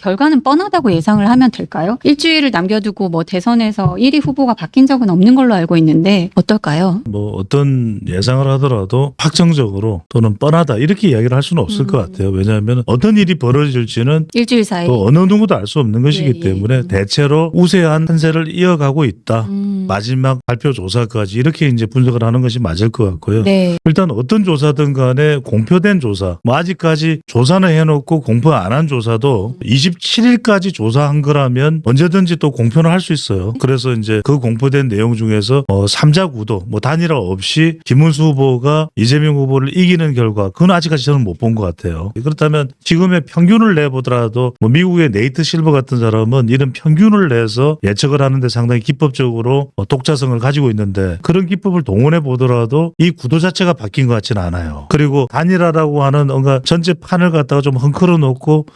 결과는 뻔하다고 예상을 하면 될까요? 일주일을 남겨두고 뭐 대선에서 1위 후보가 바뀐 적은 없는 걸로 알고 있는데 어떨까요? 뭐 어떤 예상을 하더라도 확정적으로 또는 뻔하다 이렇게 이야기를 할 수는 없을 것 같아요. 왜냐하면 어떤 일이 벌어질지는 일주일 사이. 또 어느 누구도 알 수 없는 것이기 예. 때문에 대체로 우세한 판세를 이어가고 있다. 마지막 발표 조사까지 이렇게 이제 분석을 하는 것이 맞을 것 같고요. 네. 일단 어떤 조사든 간에 공표된 조사, 뭐 아직까지 조사는 해놓고 공표 안 한 조사도 27일까지 조사한 거라면 언제든지 또 공표는 할 수 있어요. 그래서 이제 그 공표된 내용 중에서 3자 구도, 뭐 단일화 없이 김문수 후보가 이재명 후보를 이기는 결과, 그건 아직까지 저는 못 본 것 같아요. 그렇다면 지금의 평균을 내보더라도 뭐 미국의 네이트 실버 같은 사람은 이런 평균을 내서 예측을 하는데 상당히 기법적으로 독자성을 가지고 있는데 그런 기법을 동원해 보더라도 이 구도 자체가 바뀐 것 같지는 않아요. 그리고 단일화라고 하는 뭔가 전체 판을 갖다가 좀 헝클어 놓고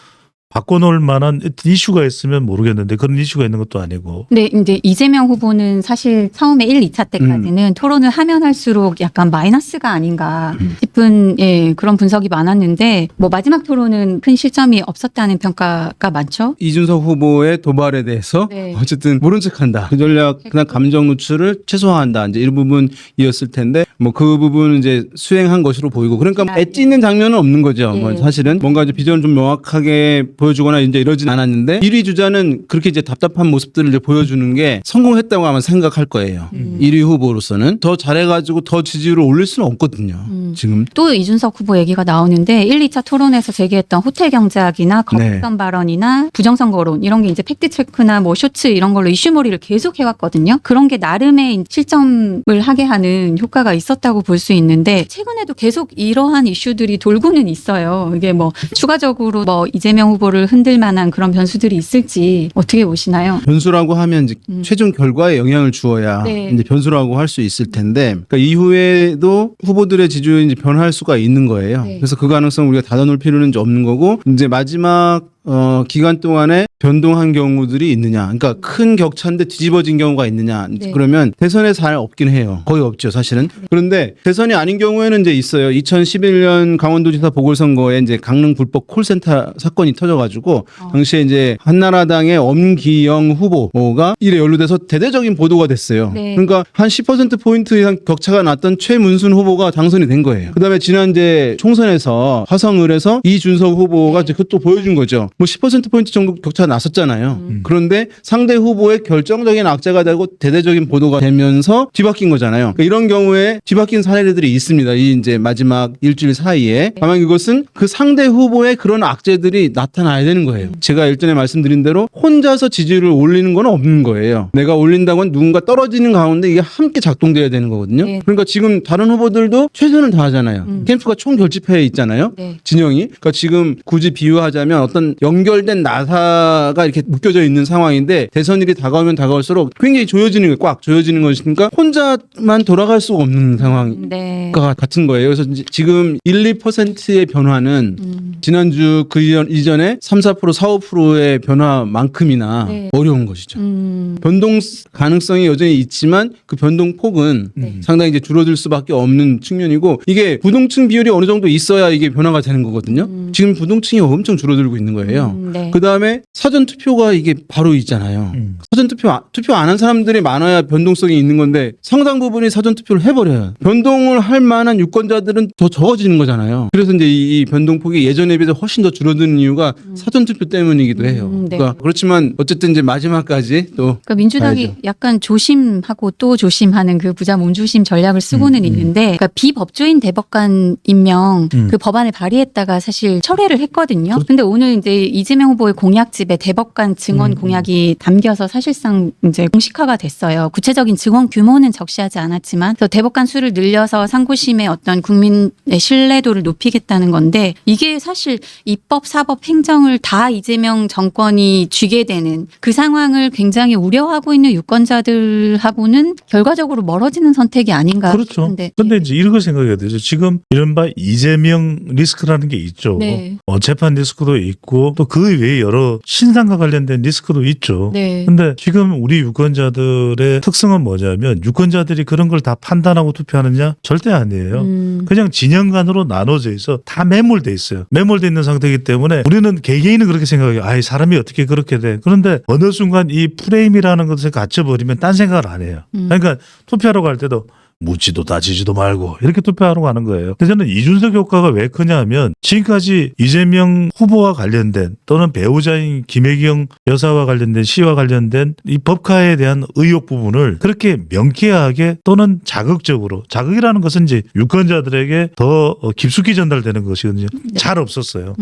바꿔놓을 만한 이슈가 있으면 모르겠는데 그런 이슈가 있는 것도 아니고. 네, 이제 이재명 후보는 사실 처음에 1, 2차 때까지는 토론을 하면 할수록 약간 마이너스가 아닌가 싶은 그런 분석이 많았는데 뭐 마지막 토론은 큰 실점이 없었다는 평가가 많죠. 이준석 후보의 도발에 대해서 네. 어쨌든 모른 척한다. 그 전략, 그냥 감정 노출을 최소화한다. 이제 이런 부분이었을 텐데 뭐 그 부분은 이제 수행한 것으로 보이고 그러니까 엣지 있는 장면은 없는 거죠. 네. 뭐 사실은 뭔가 이제 비전을 좀 명확하게 보여주거나 이제 이러진 않았는데 1위 주자는 그렇게 이제 답답한 모습들을 이제 보여주는 게 성공했다고 아마 생각할 거예요. 1위 후보로서는 더 잘해가지고 더 지지율을 올릴 수는 없거든요. 지금 또 이준석 후보 얘기가 나오는데 1, 2차 토론에서 제기했던 호텔 경제학이나 거짓말 발언이나 부정선거론 이런 게 이제 팩트체크나 뭐 쇼츠 이런 걸로 이슈몰이를 계속 해왔거든요. 그런 게 나름의 실점을 하게 하는 효과가 있었다고 볼 수 있는데 최근에도 계속 이러한 이슈들이 돌고는 있어요. 이게 뭐 추가적으로 뭐 이재명 후보를 흔들 만한 그런 변수들이 있을지 어떻게 보시나요? 변수라고 하면 이제 최종 결과에 영향을 주어야 네. 이제 변수라고 할 수 있을 텐데 그러니까 이후에도 후보들의 지지율이 이제 변할 수가 있는 거예요. 네. 그래서 그 가능성 우리가 닫아놓을 필요는 이제 없는 거고 이제 마지막 기간 동안에 변동한 경우들이 있느냐. 그러니까 큰 격차인데 뒤집어진 경우가 있느냐. 네. 그러면 대선에 잘 없긴 해요. 거의 없죠, 사실은. 그런데 대선이 아닌 경우에는 이제 있어요. 2011년 강원도지사 보궐선거에 이제 강릉 불법 콜센터 사건이 터져가지고 당시에 이제 한나라당의 엄기영 후보가 일에 연루돼서 대대적인 보도가 됐어요. 네. 그러니까 한 10%포인트 이상 격차가 났던 최문순 후보가 당선이 된 거예요. 그다음에 지난 이제 총선에서 화성을에서 이준석 후보가 이제 그것도 보여준 거죠. 뭐 10%포인트 정도 격차가 났었잖아요. 그런데 상대 후보의 결정적인 악재가 되고 대대적인 보도가 되면서 뒤바뀐 거잖아요. 그러니까 이런 경우에 뒤바뀐 사례들이 있습니다. 이 이제 마지막 일주일 사이에. 다만 이것은 그 상대 후보의 그런 악재들이 나타나야 되는 거예요. 제가 일전에 말씀드린 대로 혼자서 지지율을 올리는 건 없는 거예요. 내가 올린다고는 누군가 떨어지는 가운데 이게 함께 작동돼야 되는 거거든요. 네. 그러니까 지금 다른 후보들도 최선을 다하잖아요. 캠프가 총 결집해 있잖아요. 네. 진영이. 그러니까 지금 굳이 비유하자면 어떤 연결된 나사가 이렇게 묶여져 있는 상황인데 대선일이 다가오면 다가올수록 굉장히 조여지는 거예요. 꽉 조여지는 것이니까 혼자만 돌아갈 수가 없는 상황. 네. 같은 거예요. 그래서 지금 1, 2%의 변화는 지난주 그 이전에 3, 4%, 4, 5%의 변화만큼이나 네. 어려운 것이죠. 변동 가능성이 여전히 있지만 그 변동 폭은 상당히 이제 줄어들 수밖에 없는 측면이고 이게 부동층 비율이 어느 정도 있어야 이게 변화가 되는 거거든요. 지금 부동층이 엄청 줄어들고 있는 거예요. 네. 그 다음에 사전 투표가 이게 바로 있잖아요. 사전 투표 안 한 사람들이 많아야 변동성이 있는 건데 상당 부분이 사전 투표를 해버려요. 변동을 할 만한 유권자들은 더 적어지는 거잖아요. 그래서 이제 이 변동폭이 예전에 비해서 훨씬 더 줄어드는 이유가 사전 투표 때문이기도 해요. 네. 그러니까 그렇지만 어쨌든 이제 마지막까지 또 그러니까 민주당이 봐야죠. 약간 조심하고 또 조심하는 그 부자 몸조심 전략을 쓰고는 있는데 그러니까 비법조인 대법관 임명 그 법안을 발의했다가 사실 철회를 했거든요. 근데 오늘 이제 이재명 후보의 공약집에 대법관 증언 공약이 담겨서 사실상 이제 공식화가 됐어요. 구체적인 증언 규모는 적시하지 않았지만 그래서 대법관 수를 늘려서 상고심의 어떤 국민의 신뢰도를 높이겠다는 건데 이게 사실 입법, 사법, 행정을 다 이재명 정권이 쥐게 되는 그 상황을 굉장히 우려하고 있는 유권자들하고는 결과적으로 멀어지는 선택이 아닌가 그렇죠. 싶은데. 근데 이제 이런 거 생각해야 되죠. 지금 이른바 이재명 리스크라는 게 있죠. 네. 재판 리스크도 있고 또 그 외에 여러 신상과 관련된 리스크도 있죠. 네. 근데 지금 우리 유권자들의 특성은 뭐냐면 유권자들이 그런 걸 다 판단하고 투표하느냐? 절대 아니에요. 그냥 진영간으로 나눠져 있어 다 매몰돼 있어요. 매몰돼 있는 상태이기 때문에 우리는 개개인은 그렇게 생각해요. 아이 사람이 어떻게 그렇게 돼. 그런데 어느 순간 이 프레임이라는 것에 갇혀버리면 딴 생각을 안 해요. 그러니까 투표하러 갈 때도 묻지도 따지지도 말고 이렇게 투표하러 가는 거예요. 근데 저는 이준석 효과가 왜 크냐면 지금까지 이재명 후보와 관련된 또는 배우자인 김혜경 여사와 관련된 시와 관련된 이 법카에 대한 의혹 부분을 그렇게 명쾌하게 또는 자극적으로 자극이라는 것은 이제 유권자들에게 더 깊숙이 전달되는 것이거든요. 잘 없었어요.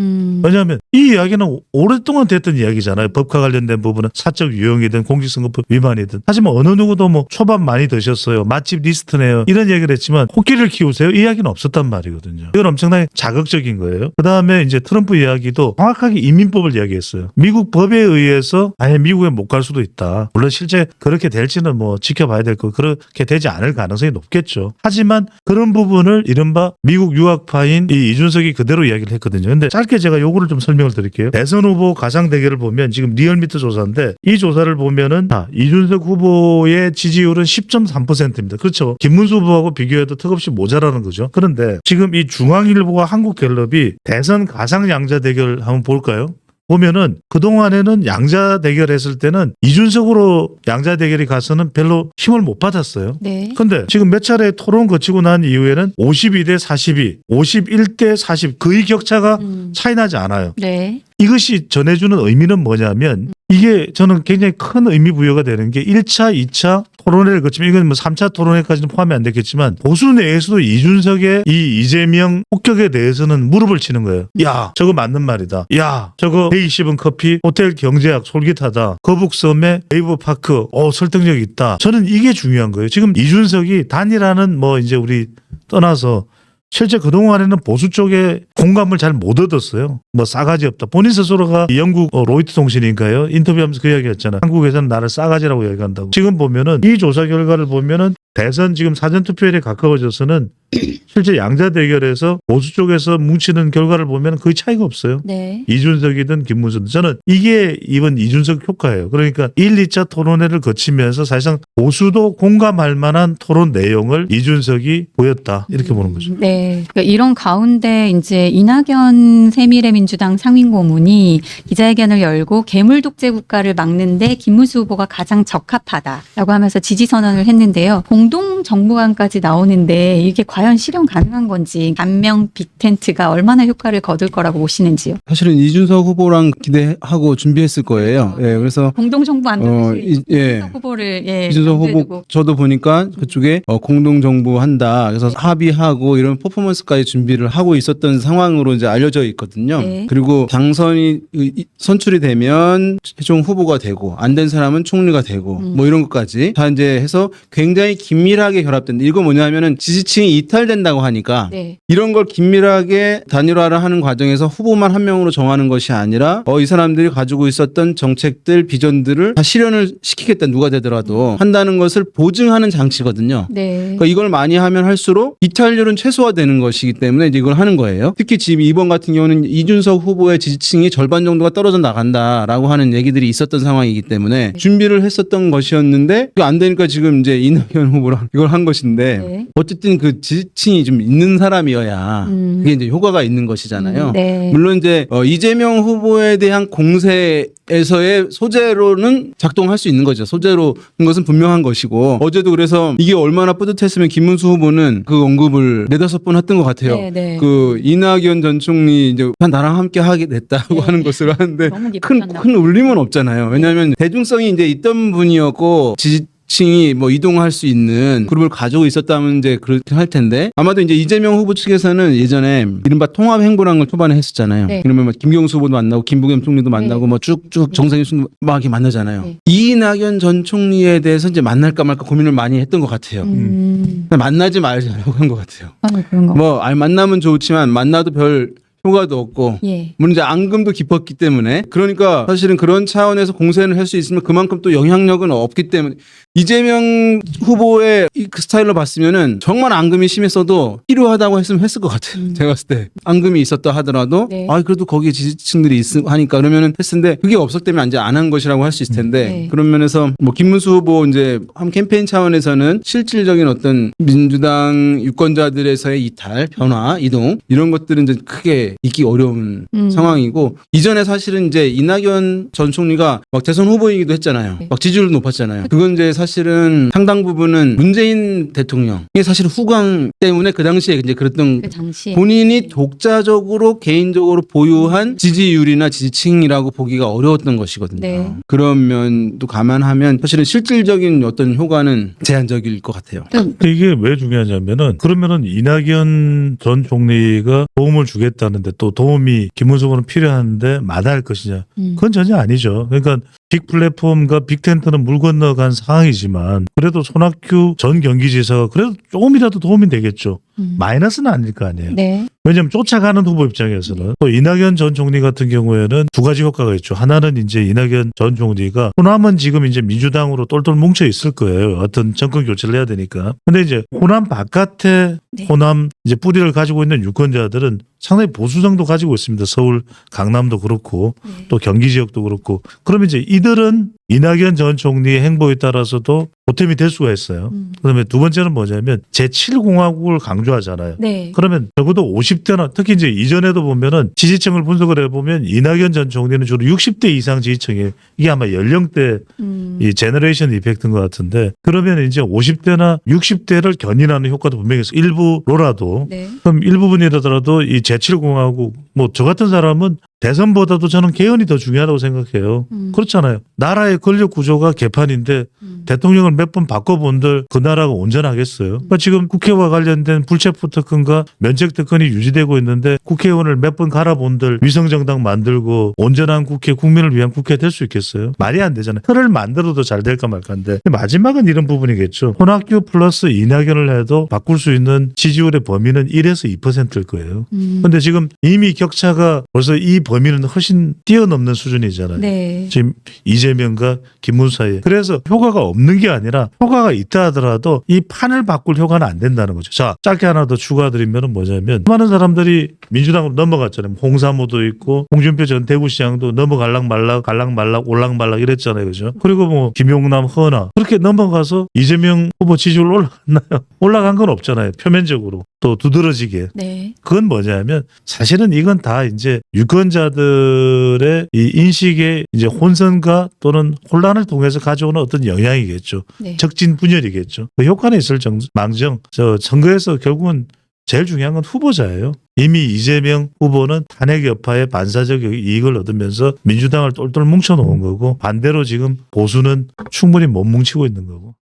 왜냐하면 이 이야기는 오랫동안 됐던 이야기잖아요. 법과 관련된 부분은 사적 유형이든 공직선거법 위반이든. 하지만 어느 누구도 뭐 초밥 많이 드셨어요. 맛집 리스트네요. 이런 얘기를 했지만 코끼리를 키우세요. 이 이야기는 없었단 말이거든요. 이건 엄청나게 자극적인 거예요. 그다음에 이제 트럼프 이야기도 정확하게 이민법을 이야기했어요. 미국 법에 의해서 아예 미국에 못 갈 수도 있다. 물론 실제 그렇게 될지는 뭐 지켜봐야 될 거고 그렇게 되지 않을 가능성이 높겠죠. 하지만 그런 부분을 이른바 미국 유학파인 이 이준석이 그대로 이야기를 했거든요. 근데 짧게 제가 요거를 좀 설명을 드릴게요. 대선 후보 가상 대결을 보면 지금 리얼미터 조사인데 이 조사를 보면은 이준석 후보의 지지율은 10.3%입니다. 그렇죠. 김문수 후보하고 비교해도 턱없이 모자라는 거죠. 그런데 지금 이 중앙일보와 한국갤럽이 대선 가상 양자 대결 한번 볼까요? 보면은 그동안에는 양자 대결했을 때는 이준석으로 양자 대결이 가서는 별로 힘을 못 받았어요. 네. 근데 지금 몇 차례 토론 거치고 난 이후에는 52대 42, 51대 40 거의 격차가 차이 나지 않아요. 네. 이것이 전해주는 의미는 뭐냐면 이게 저는 굉장히 큰 의미 부여가 되는 게 1차, 2차 토론회를 거치면 이건 뭐 3차 토론회까지는 포함이 안 됐겠지만 보수 내에서도 이준석의 이 이재명 폭격에 대해서는 무릎을 치는 거예요. 야, 저거 맞는 말이다. 야, 저거 120은 커피, 호텔 경제학 솔깃하다. 거북섬에 웨이브파크, 설득력 있다. 저는 이게 중요한 거예요. 지금 이준석이 단일화는 뭐 이제 우리 떠나서 실제 그동안에는 보수 쪽에 공감을 잘 못 얻었어요. 뭐 싸가지 없다. 본인 스스로가 영국 로이터 통신인가요? 인터뷰하면서 그 이야기했잖아요. 한국에서는 나를 싸가지라고 얘기한다고. 지금 보면은 이 조사 결과를 보면은 대선 지금 사전투표일에 가까워져서는 실제 양자 대결에서 보수 쪽에서 뭉치는 결과를 보면 거의 차이가 없어요. 네. 이준석이든 김문수든 저는 이게 이번 이준석 효과예요. 그러니까 1, 2차 토론회를 거치면서 사실상 보수도 공감할 만한 토론 내용을 이준석이 보였다. 이렇게 보는 거죠. 네. 그러니까 이런 가운데 이제 이낙연 새미래민주당 상임고문이 기자회견을 열고 괴물 독재 국가를 막는데 김문수 후보가 가장 적합하다라고 하면서 지지 선언을 했는데요. 공동 정부안까지 나오는데 이게 과연 실현 가능한 건지 감명 빅텐트가 얼마나 효과를 거둘 거라고 보시는지요? 사실은 이준석 후보랑 기대하고 준비했을 거예요. 예, 그래서 공동 정부안도 이준석 후보를 이준석 후보 염두에 저도 보니까 그쪽에 공동 정부 한다. 그래서 합의하고 이런 퍼포먼스까지 준비를 하고 있었던 상황으로 이제 알려져 있거든요. 네. 그리고 당선이 선출이 되면 최종 후보가 되고 안 된 사람은 총리가 되고 뭐 이런 것까지 다 이제 해서 굉장히 긴밀하게 결합된다. 이거 뭐냐면은 지지층이 이탈된다고 하니까 네. 이런 걸 긴밀하게 단일화를 하는 과정에서 후보만 한 명으로 정하는 것이 아니라 이 사람들이 가지고 있었던 정책들, 비전들을 다 실현을 시키겠다 누가 되더라도 한다는 것을 보증하는 장치거든요. 네. 그러니까 이걸 많이 하면 할수록 이탈률은 최소화되는 것이기 때문에 이제 이걸 하는 거예요. 특히 지금 이번 같은 경우는 이준석 후보의 지지층이 절반 정도가 떨어져 나간다라고 하는 얘기들이 있었던 상황이기 때문에 준비를 했었던 것이었는데 안 되니까 지금 이제 이낙연 후보랑 이걸 한 것인데 네. 어쨌든 그 지지층이 좀 있는 사람이어야 그게 이제 효과가 있는 것이잖아요. 네. 물론 이제 이재명 후보에 대한 공세에서의 소재로는 작동할 수 있는 거죠. 소재로인 것은 분명한 것이고 어제도 그래서 이게 얼마나 뿌듯했으면 김문수 후보는 그 언급을 4-5번 했던 것 같아요. 네, 네. 그 이낙연 전 총리 이제 나랑 함께 하게 됐다고 네. 하는 것을 하는데 너무 기쁘셨나 큰 울림은 없잖아요. 왜냐하면 대중성이 이제 있던 분이었고 층이 뭐 이동할 수 있는 그룹을 가지고 있었다면 이제 그렇게 할 텐데 아마도 이제 이재명 후보 측에서는 예전에 이른바 통합 행보라는 걸 초반에 했었잖아요. 네. 그러면 뭐 김경수 후보도 만나고 김부겸 총리도 만나고 뭐 쭉쭉 정상인 순 막 이렇게 만나잖아요. 네. 이낙연 전 총리에 대해서 이제 만날까 말까 고민을 많이 했던 것 같아요. 만나지 말자라고 한 것 같아요. 그런 거. 뭐 만나면 좋지만 만나도 별 효과도 없고 예. 물론 이제 앙금도 깊었기 때문에 그러니까 사실은 그런 차원에서 공세를 할 수 있으면 그만큼 또 영향력은 없기 때문에 이재명 후보의 그 스타일로 봤으면은 정말 앙금이 심했어도 필요하다고 했으면 했을 것 같아요. 제가 봤을 때 앙금이 있었다 하더라도 네. 아 그래도 거기에 지지층들이 하니까 그러면은 했는데 그게 없었기 때문에 이제 안 한 것이라고 할 수 있을 텐데 네. 그런 면에서 뭐 김문수 후보 이제 한 캠페인 차원에서는 실질적인 어떤 민주당 유권자들에서의 이탈, 변화, 이동 이런 것들은 이제 크게 있기 어려운 상황이고 이전에 사실은 이제 이낙연 전 총리가 막 대선 후보이기도 했잖아요. 네. 막 지지율도 높았잖아요. 그건 이제 사실은 상당 부분은 문재인 대통령이 사실 후광 때문에 그 당시에 이제 그랬던 그 당시에 본인이 독자적으로 개인적으로 보유한 지지율이나 지지층이라고 보기가 어려웠던 것이거든요. 네. 그런 면도 감안하면 사실은 실질적인 어떤 효과는 제한적일 것 같아요. 근데 이게 왜 중요하냐면은 그러면은 이낙연 전 총리가 도움을 주겠다는데 또 도움이 김문수 후보는 필요한데 마다할 것이냐? 그건 전혀 아니죠. 그러니까 빅 플랫폼과 빅텐트는 물 건너간 상황이지만 그래도 손학규 전 경기지사가 그래도 조금이라도 도움이 되겠죠. 마이너스는 아닐 거 아니에요. 네. 왜냐하면 쫓아가는 후보 입장에서는 또 이낙연 전 총리 같은 경우에는 두 가지 효과가 있죠. 하나는 이제 이낙연 전 총리가 호남은 지금 이제 민주당으로 똘똘 뭉쳐 있을 거예요. 어떤 정권 교체를 해야 되니까. 근데 이제 호남 바깥에 네. 호남 이제 뿌리를 가지고 있는 유권자들은 상당히 보수성도 가지고 있습니다. 서울, 강남도 그렇고 네. 또 경기 지역도 그렇고. 그러면 이제 이들은 이낙연 전 총리의 행보에 따라서도 보탬이 될 수가 있어요. 그다음에 두 번째는 뭐냐면 제7공화국을 강조하잖아요. 네. 그러면 적어도 50대나 특히 이제 이전에도 보면은 지지층을 분석을 해보면 이낙연 전 총리는 주로 60대 이상 지지층이에요. 이게 아마 연령대 이 제너레이션 이펙트인 것 같은데 그러면 이제 50대나 60대를 견인하는 효과도 분명히 있어요. 일부로라도 네. 그럼 일부분이라도 이 제7공화국 뭐 저 같은 사람은 대선보다도 저는 개헌이 더 중요하다고 생각해요. 그렇잖아요. 나라의 권력 구조가 개판인데 대통령을 몇 번 바꿔본들 그 나라가 온전하겠어요. 그러니까 지금 국회와 관련된 불체포 특권과 면책 특권이 유지되고 있는데 국회의원을 몇 번 갈아본들 위성정당 만들고 온전한 국회, 국민을 위한 국회 될 수 있겠어요? 말이 안 되잖아요. 틀을 만들어도 잘 될까 말까인데 마지막은 이런 부분이겠죠. 손학규 플러스 이낙연을 해도 바꿀 수 있는 지지율의 범위는 1에서 2%일 거예요. 그런데 지금 이미 격차가 벌써 이 범위는 훨씬 뛰어넘는 수준이잖아요. 네. 지금 이재명과 김문수 사이에. 그래서 효과가 없는 게 아니라 효과가 있다 하더라도 이 판을 바꿀 효과는 안 된다는 거죠. 자, 짧게 하나 더 추가드리면 뭐냐면 많은 사람들이 민주당으로 넘어갔잖아요. 홍사무도 있고 홍준표 전 대구시장도 넘어갈락 말락 올락말락 이랬잖아요. 그죠? 그리고 뭐 김용남, 허나 그렇게 넘어가서 이재명 후보 지지율 올라갔나요? 올라간 건 없잖아요. 표면적으로. 또 두드러지게. 네. 그건 뭐냐면 사실은 이건 다 이제 유권자들의 이 인식의 이제 혼선과 또는 혼란을 통해서 가져오는 어떤 영향이겠죠. 네. 적진 분열이겠죠. 그 효과는 있을 망정. 저 선거에서 결국은 제일 중요한 건 후보자예요. 이미 이재명 후보는 탄핵 여파의 반사적 이익을 얻으면서 민주당을 똘똘 뭉쳐놓은 거고 반대로 지금 보수는 충분히 못 뭉치고 있는 거고.